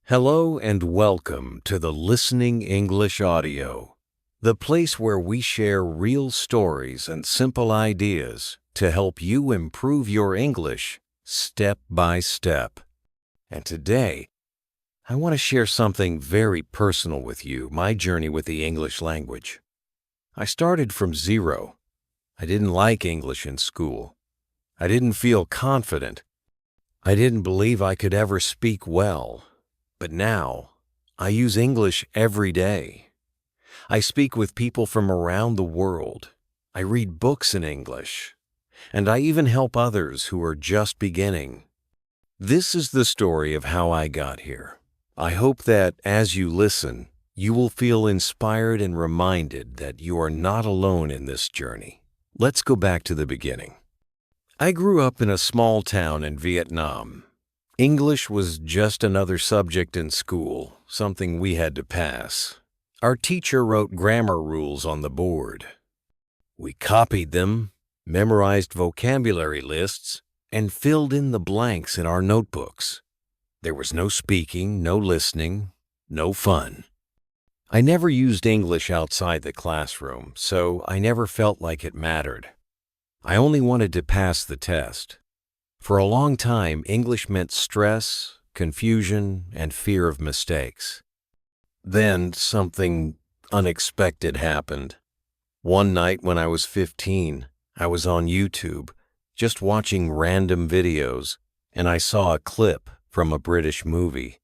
Hello and welcome to the Listening English Audio, the place where we share real stories and simple ideas to help you improve your English step by step. And today, I want to share something very personal with you, my journey with the English language. I started from zero. I didn't like English in school. I didn't feel confident. I didn't believe I could ever speak well. But now, I use English every day. I speak with people from around the world. I read books in English. And I even help others who are just beginning. This is the story of how I got here. I hope that as you listen, you will feel inspired and reminded that you are not alone in this journey. Let's go back to the beginning. I grew up in a small town in Vietnam. English was just another subject in school, something we had to pass. Our teacher wrote grammar rules on the board. We copied them, memorized vocabulary lists, and filled in the blanks in our notebooks. There was no speaking, no listening, no fun. I never used English outside the classroom, so I never felt like it mattered. I only wanted to pass the test. For a long time, English meant stress, confusion, and fear of mistakes. Then something unexpected happened. One night when I was 15, I was on YouTube, just watching random videos, and I saw a clip from a British movie.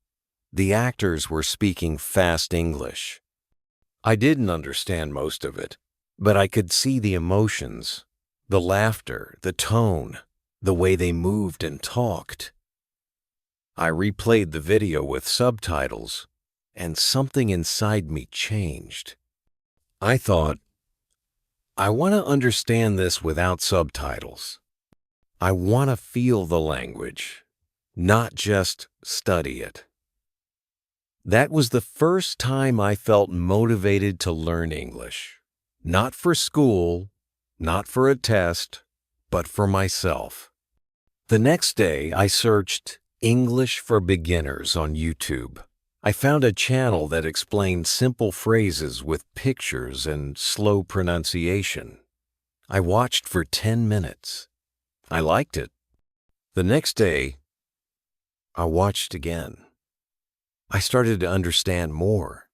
The actors were speaking fast English. I didn't understand most of it, but I could see the emotions, the laughter, the tone, the way they moved and talked. I replayed the video with subtitles, and something inside me changed. I thought, I want to understand this without subtitles. I want to feel the language, not just study it. That was the first time I felt motivated to learn English. Not for school, not for a test, but for myself. The next day, I searched English for Beginners on YouTube. I found a channel that explained simple phrases with pictures and slow pronunciation. I watched for 10 minutes. I liked it. The next day, I watched again. I started to understand more.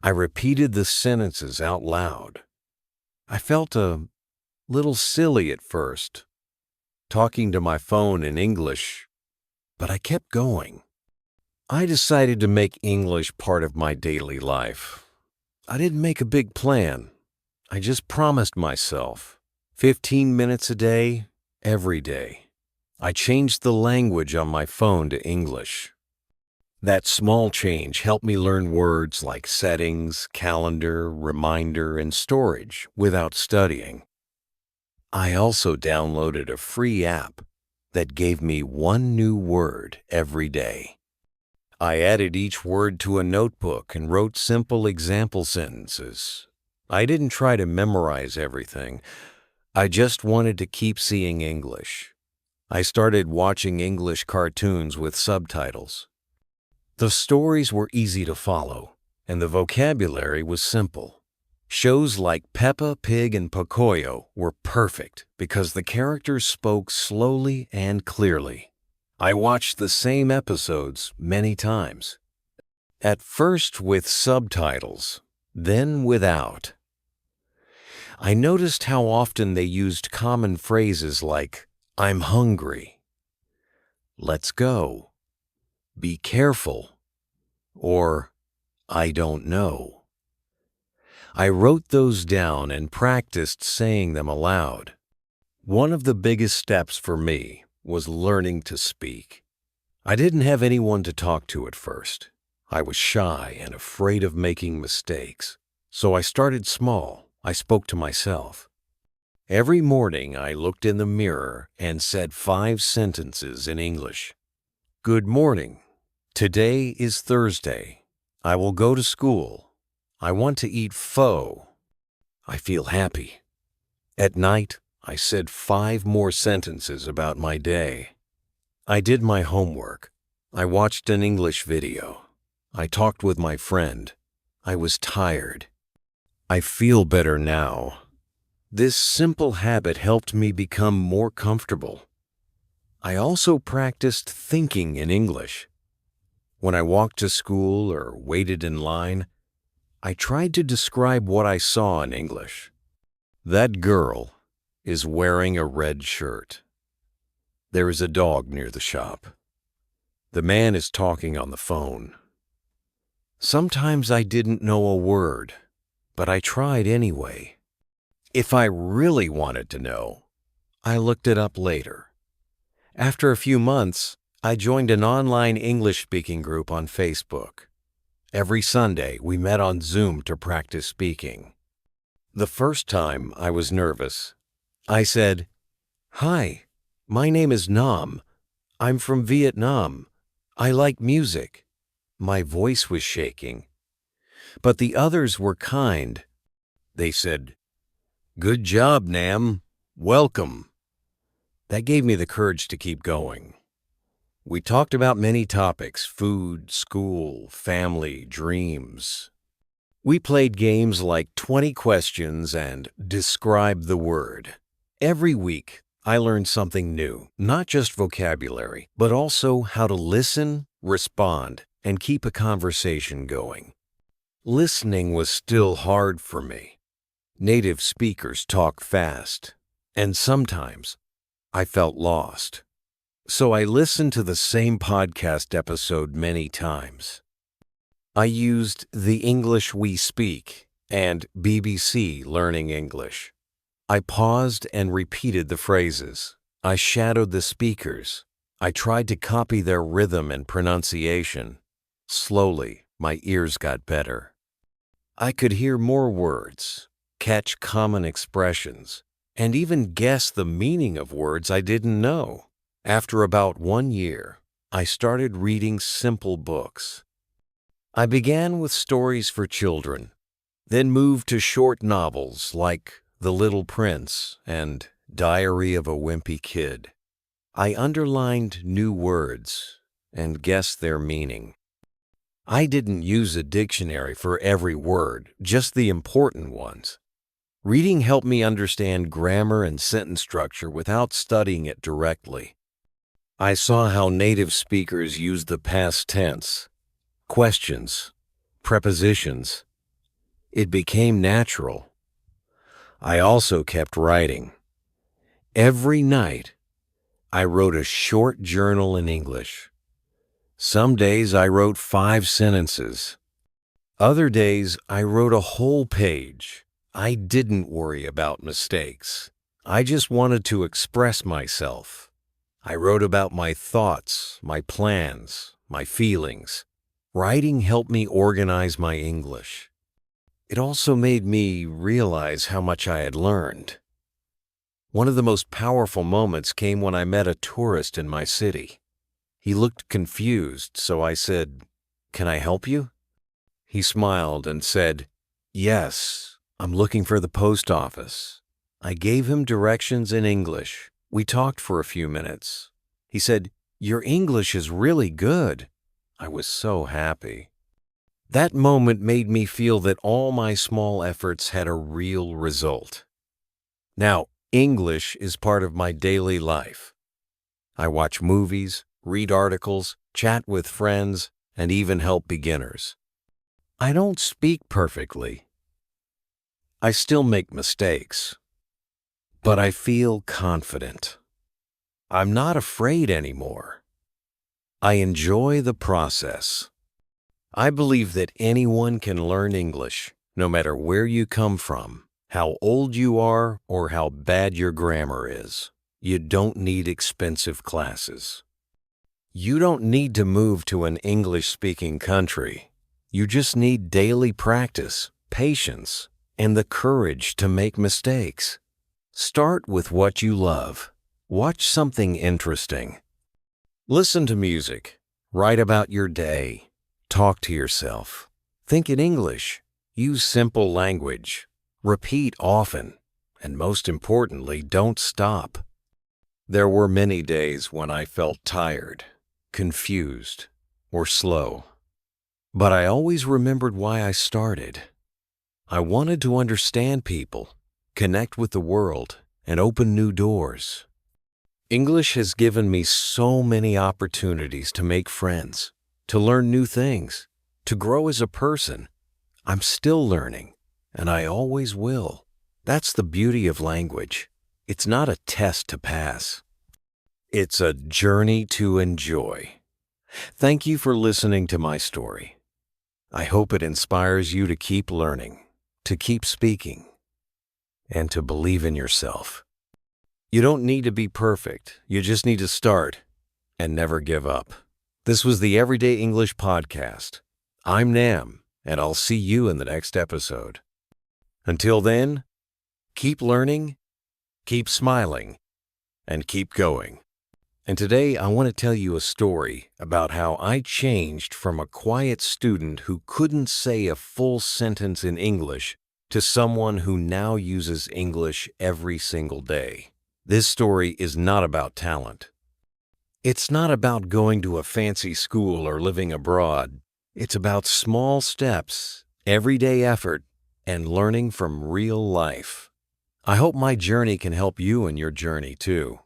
I repeated the sentences out loud. I felt a little silly at first, talking to my phone in English, but I kept going. I decided to make English part of my daily life. I didn't make a big plan. I just promised myself 15 minutes a day, every day. I changed the language on my phone to English. That small change helped me learn words like settings, calendar, reminder, and storage without studying. I also downloaded a free app that gave me one new word every day. I added each word to a notebook and wrote simple example sentences. I didn't try to memorize everything. I just wanted to keep seeing English. I started watching English cartoons with subtitles. The stories were easy to follow, and the vocabulary was simple. Shows like Peppa Pig and Pocoyo were perfect because the characters spoke slowly and clearly. I watched the same episodes many times. At first with subtitles, then without. I noticed how often they used common phrases like, I'm hungry, let's go, be careful, or I don't know. I wrote those down and practiced saying them aloud. One of the biggest steps for me was learning to speak. I didn't have anyone to talk to at first. I was shy and afraid of making mistakes. So I started small. I spoke to myself. Every morning I looked in the mirror and said 5 sentences in English. Good morning. Today is Thursday. I will go to school. I want to eat pho. I feel happy. At night, I said 5 more sentences about my day. I did my homework. I watched an English video. I talked with my friend. I was tired. I feel better now. This simple habit helped me become more comfortable. I also practiced thinking in English. When I walked to school or waited in line, I tried to describe what I saw in English. That girl is wearing a red shirt. There is a dog near the shop. The man is talking on the phone. Sometimes I didn't know a word, but I tried anyway. If I really wanted to know, I looked it up later. After a few months, I joined an online English-speaking group on Facebook. Every Sunday, we met on Zoom to practice speaking. The first time, I was nervous. I said, "Hi, my name is Nam. I'm from Vietnam. I like music." My voice was shaking. But the others were kind. They said, "Good job, Nam. Welcome." That gave me the courage to keep going. We talked about many topics: food, school, family, dreams. We played games like 20 questions and describe the word. Every week, I learned something new, not just vocabulary, but also how to listen, respond, and keep a conversation going. Listening was still hard for me. Native speakers talk fast, and sometimes I felt lost. So I listened to the same podcast episode many times. I used The English We Speak and BBC Learning English. I paused and repeated the phrases. I shadowed the speakers. I tried to copy their rhythm and pronunciation. Slowly, my ears got better. I could hear more words, catch common expressions, and even guess the meaning of words I didn't know. After about 1 year, I started reading simple books. I began with stories for children, then moved to short novels like The Little Prince and Diary of a Wimpy Kid. I underlined new words and guessed their meaning. I didn't use a dictionary for every word, just the important ones. Reading helped me understand grammar and sentence structure without studying it directly. I saw how native speakers use the past tense, questions, prepositions. It became natural. I also kept writing. Every night, I wrote a short journal in English. Some days I wrote 5 sentences. Other days I wrote a whole page. I didn't worry about mistakes. I just wanted to express myself. I wrote about my thoughts, my plans, my feelings. Writing helped me organize my English. It also made me realize how much I had learned. One of the most powerful moments came when I met a tourist in my city. He looked confused, so I said, "Can I help you?" He smiled and said, "Yes, I'm looking for the post office." I gave him directions in English. We talked for a few minutes. He said, "Your English is really good." I was so happy. That moment made me feel that all my small efforts had a real result. Now, English is part of my daily life. I watch movies, read articles, chat with friends, and even help beginners. I don't speak perfectly. I still make mistakes. But I feel confident. I'm not afraid anymore. I enjoy the process. I believe that anyone can learn English, no matter where you come from, how old you are, or how bad your grammar is. You don't need expensive classes. You don't need to move to an English-speaking country. You just need daily practice, patience, and the courage to make mistakes. Start with what you love. Watch something interesting. Listen to music. Write about your day. Talk to yourself. Think in English. Use simple language. Repeat often. And most importantly, don't stop. There were many days when I felt tired. confused, or slow. But I always remembered why I started. I wanted to understand people, connect with the world, and open new doors. English has given me so many opportunities to make friends, to learn new things, to grow as a person. I'm still learning, and I always will. That's the beauty of language. It's not a test to pass. It's a journey to enjoy. Thank you for listening to my story. I hope it inspires you to keep learning, to keep speaking, and to believe in yourself. You don't need to be perfect. You just need to start and never give up. This was the Everyday English Podcast. I'm Nam, and I'll see you in the next episode. Until then, keep learning, keep smiling, and keep going. And today I want to tell you a story about how I changed from a quiet student who couldn't say a full sentence in English to someone who now uses English every single day. This story is not about talent. It's not about going to a fancy school or living abroad. It's about small steps, everyday effort, and learning from real life. I hope my journey can help you in your journey too.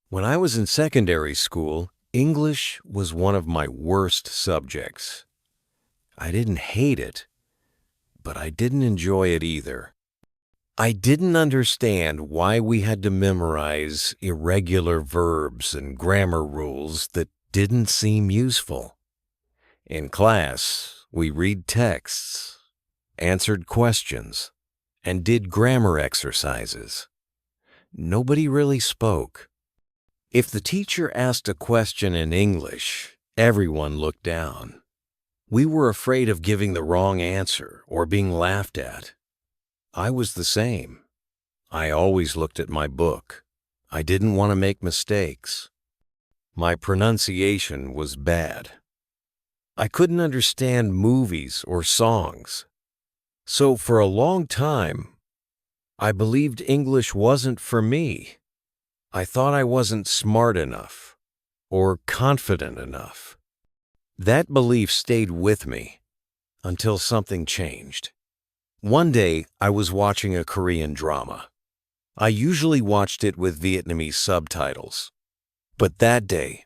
When I was in secondary school, English was one of my worst subjects. I didn't hate it, but I didn't enjoy it either. I didn't understand why we had to memorize irregular verbs and grammar rules that didn't seem useful. In class, we read texts, answered questions, and did grammar exercises. Nobody really spoke. If the teacher asked a question in English, everyone looked down. We were afraid of giving the wrong answer or being laughed at. I was the same. I always looked at my book. I didn't want to make mistakes. My pronunciation was bad. I couldn't understand movies or songs. So for a long time, I believed English wasn't for me. I thought I wasn't smart enough or confident enough. That belief stayed with me until something changed. One day, I was watching a Korean drama. I usually watched it with Vietnamese subtitles. But that day,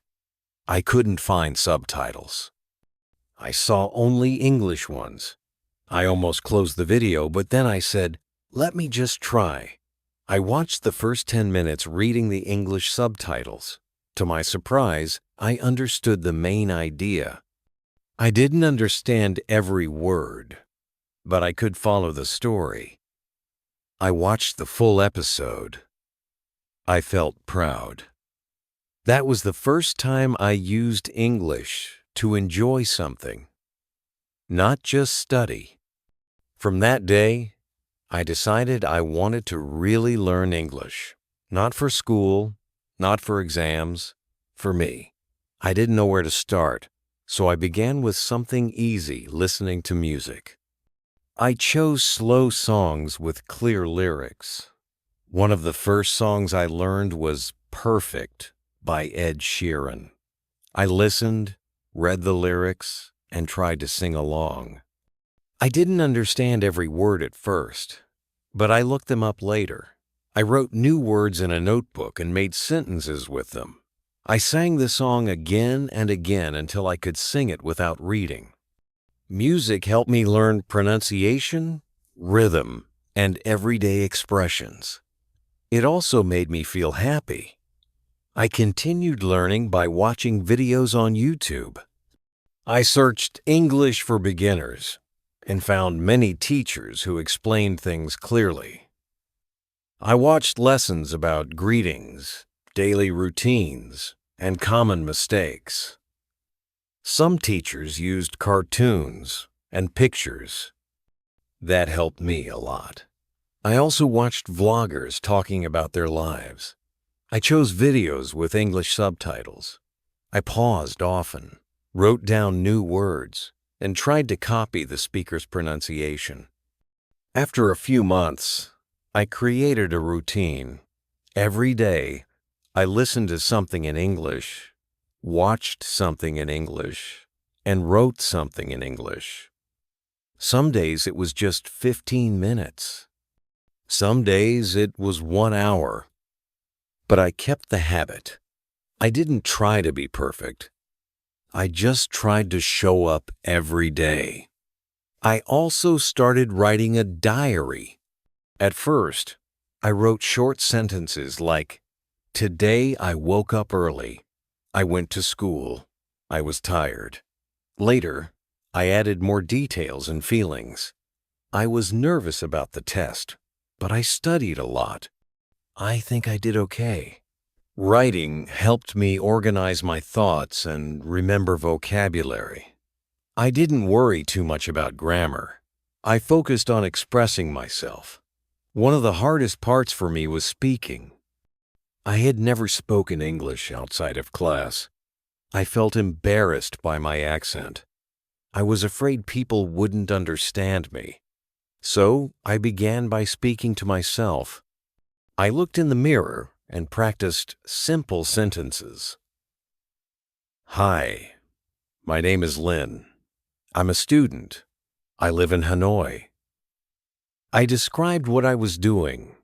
I couldn't find subtitles. I saw only English ones. I almost closed the video, but then I said, let me just try. I watched the first 10 minutes reading the English subtitles. To my surprise, I understood the main idea. I didn't understand every word, but I could follow the story. I watched the full episode. I felt proud. That was the first time I used English to enjoy something, not just study. From that day, I decided I wanted to really learn English, not for school, not for exams, for me. I didn't know where to start, so I began with something easy, listening to music. I chose slow songs with clear lyrics. One of the first songs I learned was Perfect by Ed Sheeran. I listened, read the lyrics, and tried to sing along. I didn't understand every word at first, but I looked them up later. I wrote new words in a notebook and made sentences with them. I sang the song again and again until I could sing it without reading. Music helped me learn pronunciation, rhythm, and everyday expressions. It also made me feel happy. I continued learning by watching videos on YouTube. I searched English for beginners and found many teachers who explained things clearly. I watched lessons about greetings, daily routines, and common mistakes. Some teachers used cartoons and pictures. That helped me a lot. I also watched vloggers talking about their lives. I chose videos with English subtitles. I paused often, wrote down new words, and tried to copy the speaker's pronunciation. After a few months, I created a routine. Every day, I listened to something in English watched something in English, and wrote something in English. Some days it was just 15 minutes. Some days it was 1 hour. But I kept the habit. I didn't try to be perfect. I just tried to show up every day. I also started writing a diary. At first, I wrote short sentences like, "Today I woke up early. I went to school. I was tired." Later, I added more details and feelings. I was nervous about the test, but I studied a lot. I think I did okay. Writing helped me organize my thoughts and remember vocabulary. I didn't worry too much about grammar. I focused on expressing myself. One of the hardest parts for me was speaking. I had never spoken English outside of class. I felt embarrassed by my accent. I was afraid people wouldn't understand me. So I began by speaking to myself. I looked in the mirror and practiced simple sentences. "Hi, my name is Lin. I'm a student. I live in Hanoi." I described what I was doing.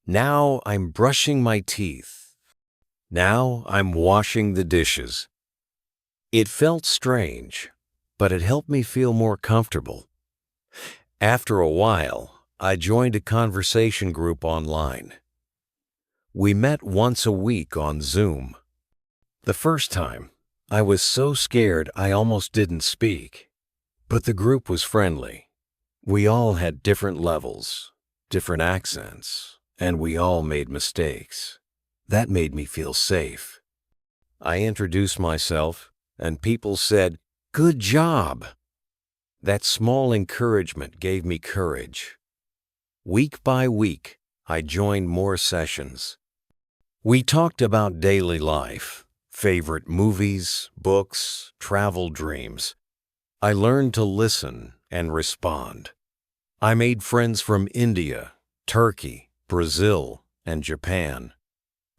"Now I'm brushing my teeth. Now I'm washing the dishes." It felt strange, but it helped me feel more comfortable. After a while, I joined a conversation group online. We met once a week on Zoom. The first time, I was so scared I almost didn't speak. But the group was friendly. We all had different levels, different accents, and we all made mistakes. That made me feel safe. I introduced myself, and people said, "Good job." That small encouragement gave me courage. Week by week, I joined more sessions. We talked about daily life, favorite movies, books, travel dreams. I learned to listen and respond. I made friends from India, Turkey, Brazil, and Japan.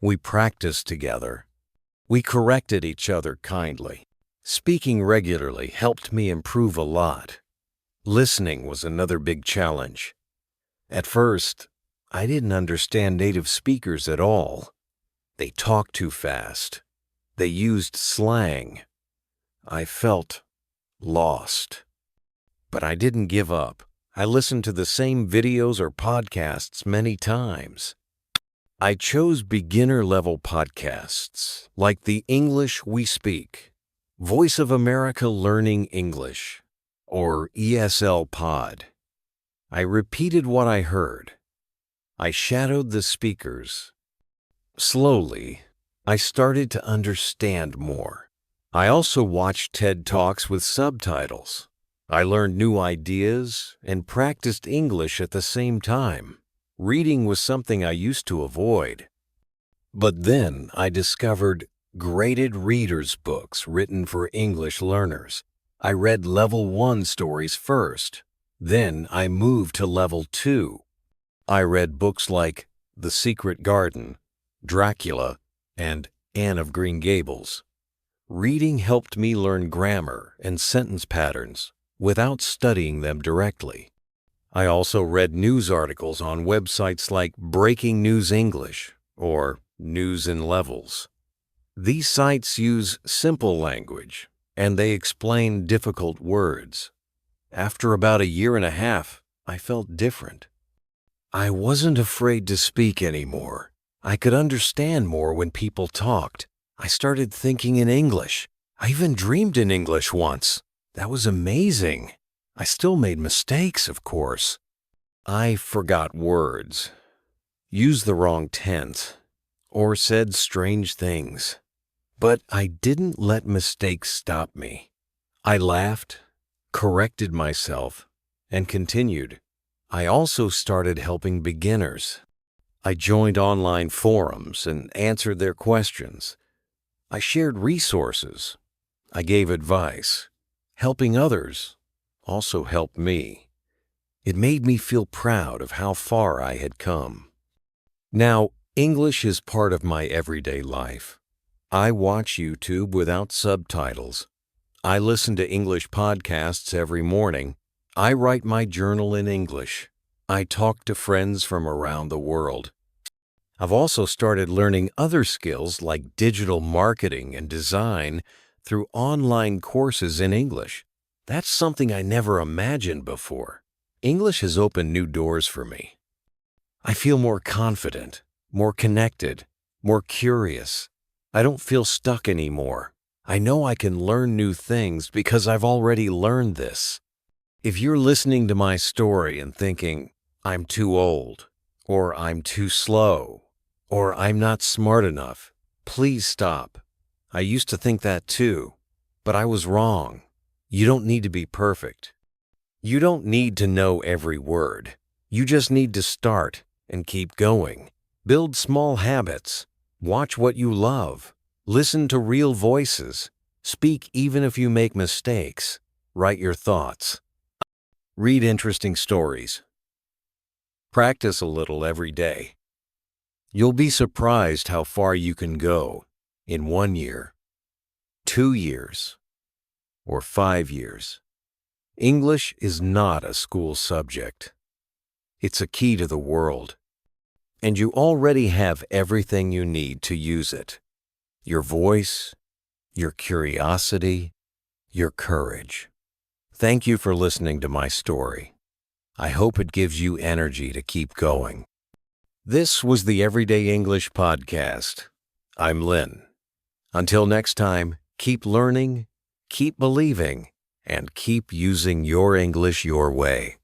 We practiced together. We corrected each other kindly. Speaking regularly helped me improve a lot. Listening was another big challenge. At first, I didn't understand native speakers at all. They talked too fast. They used slang. I felt lost. But I didn't give up. I listened to the same videos or podcasts many times. I chose beginner-level podcasts like The English We Speak, Voice of America Learning English, or ESL Pod. I repeated what I heard. I shadowed the speakers. Slowly, I started to understand more. I also watched TED Talks with subtitles. I learned new ideas and practiced English at the same time. Reading was something I used to avoid. But then I discovered graded readers' books written for English learners. I read Level 1 stories first. Then I moved to Level 2. I read books like The Secret Garden, Dracula, and Anne of Green Gables. Reading helped me learn grammar and sentence patterns without studying them directly. I also read news articles on websites like Breaking News English or News in Levels. These sites use simple language, and they explain difficult words. After about 1.5 years, I felt different. I wasn't afraid to speak anymore. I could understand more when people talked. I started thinking in English. I even dreamed in English once. That was amazing. I still made mistakes, of course. I forgot words, used the wrong tense, or said strange things. But I didn't let mistakes stop me. I laughed, corrected myself, and continued. I also started helping beginners. I joined online forums and answered their questions. I shared resources. I gave advice. Helping others also helped me. It made me feel proud of how far I had come. Now, English is part of my everyday life. I watch YouTube without subtitles. I listen to English podcasts every morning. I write my journal in English. I talk to friends from around the world. I've also started learning other skills like digital marketing and design through online courses in English. That's something I never imagined before. English has opened new doors for me. I feel more confident, more connected, more curious. I don't feel stuck anymore. I know I can learn new things because I've already learned this. If you're listening to my story and thinking, I'm too old, or I'm too slow, or I'm not smart enough, please stop. I used to think that too, but I was wrong. You don't need to be perfect. You don't need to know every word. You just need to start and keep going. Build small habits. Watch what you love. Listen to real voices. Speak even if you make mistakes. Write your thoughts. Read interesting stories. Practice a little every day. You'll be surprised how far you can go in 1 year, 2 years, or 5 years. English is not a school subject. It's a key to the world. And you already have everything you need to use it. Your voice, your curiosity, your courage. Thank you for listening to my story. I hope it gives you energy to keep going. This was the Everyday English Podcast. I'm Lynn. Until next time, keep learning, keep believing, and keep using your English your way.